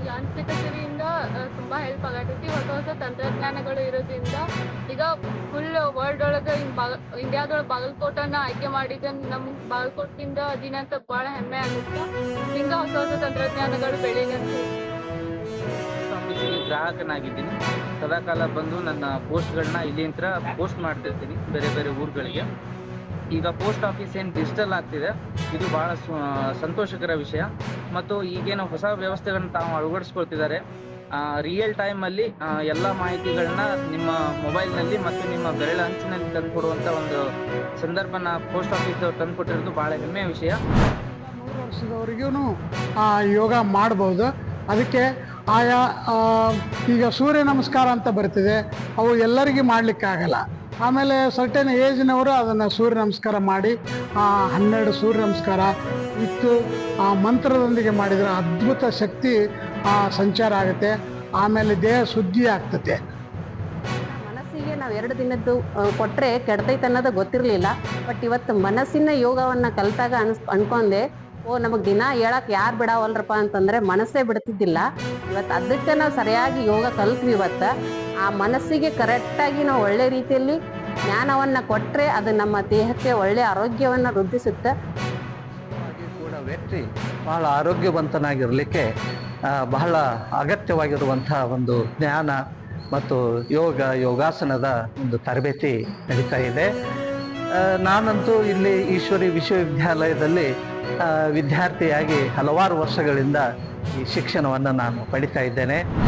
ಯಾಂತ್ರಿಕತೆಯಿಂದ ತುಂಬಾ ಹೆಲ್ಪ್ ಆಗತೈತಿ. ಹೊಸ ಹೊಸ ತಂತ್ರಜ್ಞಾನಗಳು ಇರೋದ್ರಿಂದ ಈಗ ಫುಲ್ ವರ್ಲ್ಡ್ ಒಳಗ ಇಂಡಿಯಾದೊಳಗ ಬಾಗಲಕೋಟನ ಆಯ್ಕೆ ಮಾಡಿದ ನಮ್ ಬಾಗಲಕೋಟದಿಂದ ಅದಿನ ಅಂತ ಬಹಳ ಹೆಮ್ಮೆ ಆಗುತ್ತೆ. ಹಿಂಗ ಹೊಸ ಹೊಸ ತಂತ್ರಜ್ಞಾನಗಳು ಬೆಳೀಲಂತ. ಆಫೀಸಿಗೆ ಗ್ರಾಹಕನಾಗಿದ್ದೀನಿ. ಸದಾಕಾಲ ಬಂದು ನನ್ನ ಪೋಸ್ಟ್ಗಳನ್ನ ಇಲ್ಲಿಂದ ಪೋಸ್ಟ್ ಮಾಡ್ತಿರ್ತೀನಿ ಬೇರೆ ಬೇರೆ ಊರುಗಳಿಗೆ. ಈಗ ಪೋಸ್ಟ್ ಆಫೀಸ್ ಏನು ಡಿಜಿಟಲ್ ಆಗ್ತಿದೆ, ಇದು ಬಹಳ ಸಂತೋಷಕರ ವಿಷಯ. ಮತ್ತು ಈಗೇನು ಹೊಸ ವ್ಯವಸ್ಥೆಗಳನ್ನ ತಾವು ಅಳವಡಿಸ್ಕೊಳ್ತಿದ್ದಾರೆ. ರಿಯಲ್ ಟೈಮಲ್ಲಿ ಎಲ್ಲ ಮಾಹಿತಿಗಳನ್ನ ನಿಮ್ಮ ಮೊಬೈಲ್ನಲ್ಲಿ ಮತ್ತು ನಿಮ್ಮ ಬೆರಳ ಅಂಚಿನಲ್ಲಿ ತಂದುಕೊಡುವಂಥ ಒಂದು ಸಂದರ್ಭನ ಪೋಸ್ಟ್ ಆಫೀಸ್ ತಂದುಕೊಟ್ಟಿರೋದು ಭಾಳ ಹೆಮ್ಮೆಯ ವಿಷಯ. 100 ವರ್ಷದವರೆಗೂ ಯೋಗ ಮಾಡ್ಬೋದು. ಅದಕ್ಕೆ ಆಯಾ ಈಗ ಸೂರ್ಯ ನಮಸ್ಕಾರ ಅಂತ ಬರ್ತಿದೆ, ಅವು ಎಲ್ಲರಿಗೂ ಮಾಡಲಿಕ್ಕಾಗಲ್ಲ. ಆಮೇಲೆ ಸರ್ಟೆನ್ ಏಜ್ನವರು ಅದನ್ನು ಸೂರ್ಯ ನಮಸ್ಕಾರ ಮಾಡಿ 12 ಸೂರ್ಯ ನಮಸ್ಕಾರ ಇತ್ತು ಆ ಮಂತ್ರದೊಂದಿಗೆ ಮಾಡಿದರೆ ಅದ್ಭುತ ಶಕ್ತಿ ಸಂಚಾರ ಆಗುತ್ತೆ. ಆಮೇಲೆ ದೇಹ ಶುದ್ಧಿ ಆಗ್ತದೆ. ಮನಸ್ಸಿಗೆ ನಾವು 2 ದಿನದ್ದು ಕೊಟ್ಟರೆ ಕೆಡ್ತೈತೆ ಅನ್ನೋದು ಗೊತ್ತಿರಲಿಲ್ಲ. ಬಟ್ ಇವತ್ತು ಮನಸ್ಸಿನ ಯೋಗವನ್ನು ಕಲಿತಾಗ ಅನ್ಕೊಂಡೆ, ನಮಗೆ ದಿನ ಹೇಳಕ್ಕೆ ಯಾರು ಬಿಡವಲ್ರಪ್ಪ ಅಂತಂದರೆ ಮನಸ್ಸೇ ಬಿಡ್ತಿದ್ದಿಲ್ಲ. ಇವತ್ತು ಅದಕ್ಕೆ ನಾವು ಸರಿಯಾಗಿ ಯೋಗ ಕಲ್ತ್ವಿ. ಇವತ್ತು ಆ ಮನಸ್ಸಿಗೆ ಕರೆಕ್ಟಾಗಿ ನಾವು ಒಳ್ಳೆ ರೀತಿಯಲ್ಲಿ ಜ್ಞಾನವನ್ನು ಕೊಟ್ಟರೆ ಅದು ನಮ್ಮ ದೇಹಕ್ಕೆ ಒಳ್ಳೆಯ ಆರೋಗ್ಯವನ್ನು ವೃದ್ಧಿಸುತ್ತೆ. ಕೂಡ ವ್ಯಕ್ತಿ ಬಹಳ ಆರೋಗ್ಯವಂತನಾಗಿರಲಿಕ್ಕೆ ಬಹಳ ಅಗತ್ಯವಾಗಿರುವಂಥ ಒಂದು ಜ್ಞಾನ ಮತ್ತು ಯೋಗಾಸನದ ಒಂದು ತರಬೇತಿ ನಡೀತಾ ಇದೆ. ನಾನಂತೂ ಇಲ್ಲಿ ಈಶ್ವರಿ ವಿಶ್ವವಿದ್ಯಾಲಯದಲ್ಲಿ ವಿದ್ಯಾರ್ಥಿಯಾಗಿ ಹಲವಾರು ವರ್ಷಗಳಿಂದ ಈ ಶಿಕ್ಷಣವನ್ನು ನಾನು ಪಡಿತಾ ಇದ್ದೇನೆ.